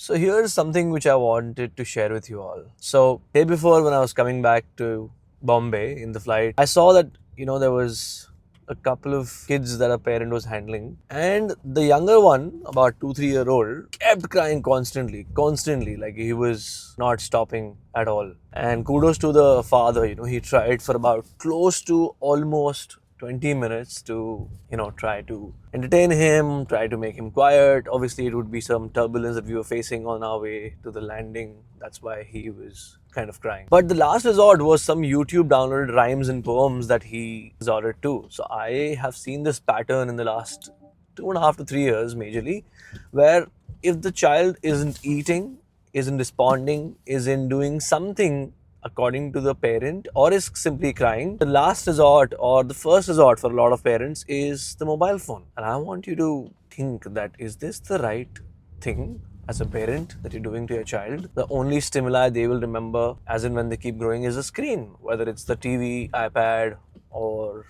So here's something which I wanted to share with you all. So day before, when I was coming back to Bombay in the flight, I saw that there was a couple of kids that a parent was handling, and the younger one, about 2 3 year old, kept crying constantly, like he was not stopping at all. And kudos to the father, he tried for about close to almost 20 minutes to try to entertain him, try to make him quiet. Obviously it would be some turbulence that we were facing on our way to the landing, that's why he was kind of crying. But the last resort was some YouTube downloaded rhymes and poems that he resorted to. So I have seen this pattern in the last 2.5 to 3 years majorly, where if the child isn't eating, isn't responding, isn't doing something according to the parent, or is simply crying, the last resort or the first resort for a lot of parents is the mobile phone. And I want you to think that, is this the right thing as a parent that you're doing to your child? The only stimuli they will remember as in when they keep growing is a screen, whether it's the TV, iPad, or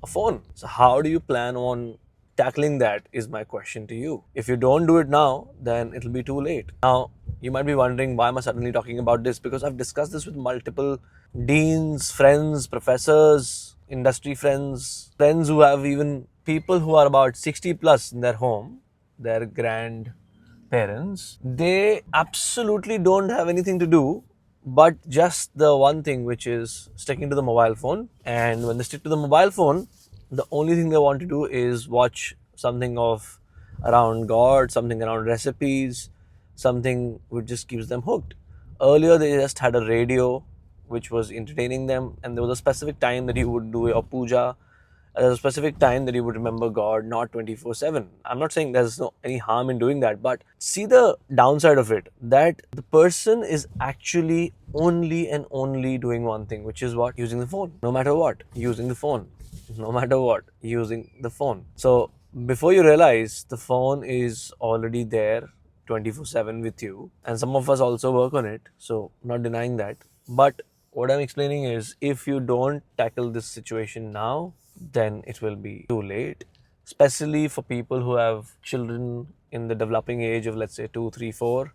a phone. So how do you plan on tackling that is my question to you. If you don't do it now, then it'll be too late. Now, you might be wondering, why am I suddenly talking about this? Because I've discussed this with multiple deans, friends, professors, industry friends, friends who have even people who are about 60 plus in their home, their grandparents. They absolutely don't have anything to do but just the one thing, which is sticking to the mobile phone. And when they stick to the mobile phone, the only thing they want to do is watch something of around God, something around recipes, something which just keeps them hooked. Earlier, they just had a radio which was entertaining them, and there was a specific time that you would do your puja. There's a specific time that you would remember God, not 24/7. I'm not saying there's no any harm in doing that, but see the downside of it, that the person is actually only and only doing one thing, which is what? Using the phone. No matter what, using the phone. No matter what, using the phone. So before you realize, the phone is already there 24/7 with you, and some of us also work on it, so not denying that. But what I'm explaining is, if you don't tackle this situation now, then it will be too late, especially for people who have children in the developing age of, let's say, 2, 3, 4,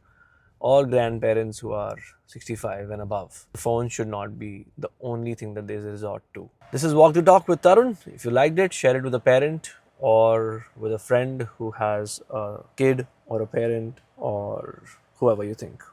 or grandparents who are 65 and above. The phone should not be the only thing that they resort to. This is Walk the Talk with Tarun. If you liked it, share it with a parent or with a friend who has a kid or a parent or whoever you think.